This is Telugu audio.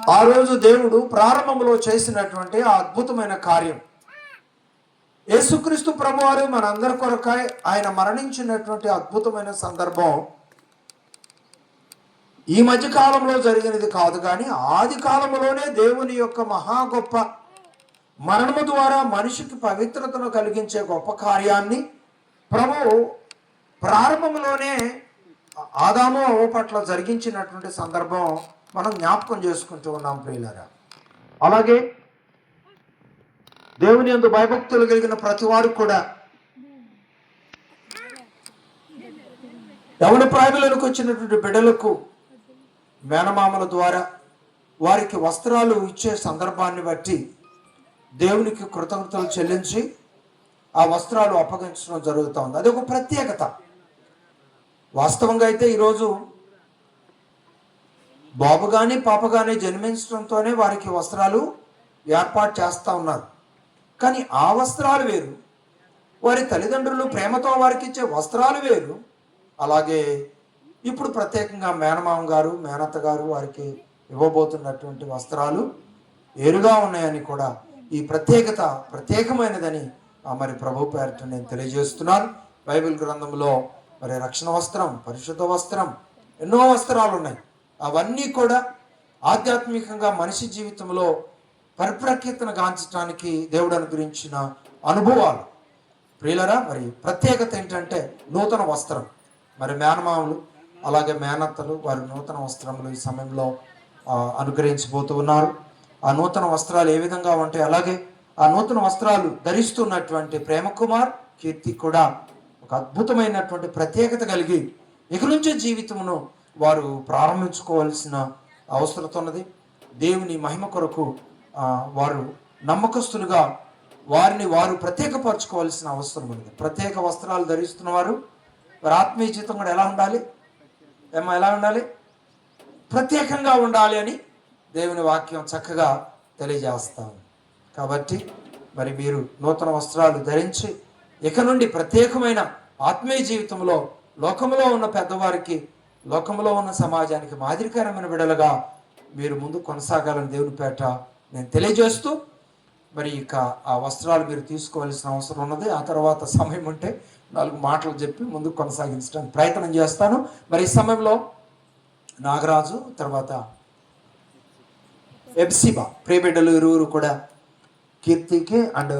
ఆ రోజు దేవుడు ప్రారంభంలో చేసినటువంటి ఆ అద్భుతమైన కార్యం, యేసుక్రీస్తు ప్రభువారు మనందరి కొరకై ఆయన మరణించినటువంటి అద్భుతమైన సందర్భం ఈ మధ్య కాలంలో జరిగినది కాదు, కానీ ఆది కాలంలోనే దేవుని యొక్క మహా గొప్ప మరణము ద్వారా మనిషికి పవిత్రతను కలిగించే గొప్ప కార్యాన్ని ప్రభు ప్రారంభంలోనే ఆదాము అవ్వ పట్ల జరిగించినటువంటి సందర్భం మనం జ్ఞాపకం చేసుకుంటూ ఉన్నాం ప్రియులారా. అలాగే దేవుని యందు భయభక్తులు కలిగిన ప్రతి వారు కూడా యవన ప్రాయములకు వచ్చినటువంటి బిడ్డలకు మేనమామల ద్వారా వారికి వస్త్రాలు ఇచ్చే సందర్భాన్ని బట్టి దేవునికి కృతజ్ఞతలు చెల్లించి ఆ వస్త్రాలు అప్పగించడం జరుగుతూ ఉంది. అది ఒక ప్రత్యేకత. వాస్తవంగా అయితే ఈరోజు బాబు కానీ పాప కానీ జన్మించడంతోనే వారికి వస్త్రాలు ఏర్పాటు చేస్తూ ఉన్నారు. కానీ ఆ వస్త్రాలు వేరు, వారి తల్లిదండ్రులు ప్రేమతో వారికి ఇచ్చే వస్త్రాలు వేరు. అలాగే ఇప్పుడు ప్రత్యేకంగా మేనమామ గారు మేనత్త గారు వారికి ఇవ్వబోతున్నటువంటి వస్త్రాలు వేరుగా ఉన్నాయని కూడా ఈ ప్రత్యేకత ప్రత్యేకమైనదని మరి ప్రభు పేరిట నేను తెలియజేస్తున్నాను. బైబిల్ గ్రంథంలో మరి రక్షణ వస్త్రం, పరిశుద్ధ వస్త్రం, ఎన్నో వస్త్రాలు ఉన్నాయి. అవన్నీ కూడా ఆధ్యాత్మికంగా మనిషి జీవితంలో పరిప్రఖ్యతను గాంచడానికి దేవుడు అనుగ్రహించిన అనుభవాలు. ప్రియులరా, మరి ప్రత్యేకత ఏంటంటే నూతన వస్త్రం. మరి మేనమామలు అలాగే మేనత్తలు వారి నూతన వస్త్రములు ఈ సమయంలో అనుగ్రహించబోతూ ఉన్నారు. ఆ నూతన వస్త్రాలు ఏ విధంగా ఉంటాయి, అలాగే ఆ నూతన వస్త్రాలు ధరిస్తున్నటువంటి ప్రేమ కుమార్, కీర్తి కూడా ఒక అద్భుతమైనటువంటి ప్రత్యేకత కలిగి ఇక నుంచి జీవితమును వారు ప్రారంభించుకోవాల్సిన అవసరం ఉన్నది. దేవుని మహిమ కొరకు వారు నమ్మకస్తులుగా వారిని వారు ప్రత్యేకపరచుకోవాల్సిన అవసరం ఉంది. ప్రత్యేక వస్త్రాలు ధరిస్తున్న వారు వారి ఆత్మీయ జీవితం కూడా ఎలా ఉండాలి, ఎలా ఉండాలి, ప్రత్యేకంగా ఉండాలి అని దేవుని వాక్యం చక్కగా తెలియజేస్తాము. కాబట్టి మరి మీరు నూతన వస్త్రాలు ధరించి ఇక నుండి ప్రత్యేకమైన ఆత్మీయ జీవితంలో లోకంలో ఉన్న పెద్దవారికి, లోకంలో ఉన్న సమాజానికి మాదిరికరమైన బిడ్డలుగా మీరు ముందు కొనసాగాలని దేవుని పేట నేను తెలియజేస్తూ, మరి ఇక ఆ వస్త్రాలు మీరు తీసుకోవాల్సిన అవసరం ఉన్నది. ఆ తర్వాత సమయం ఉంటే 4 మాటలు చెప్పి ముందుకు కొనసాగించడానికి ప్రయత్నం చేస్తాను. మరి ఈ సమయంలో నాగరాజు తర్వాత ఎబ్సిబా ప్రియబిడ్డలు ఇరువురు కూడా కీర్తికి అండ్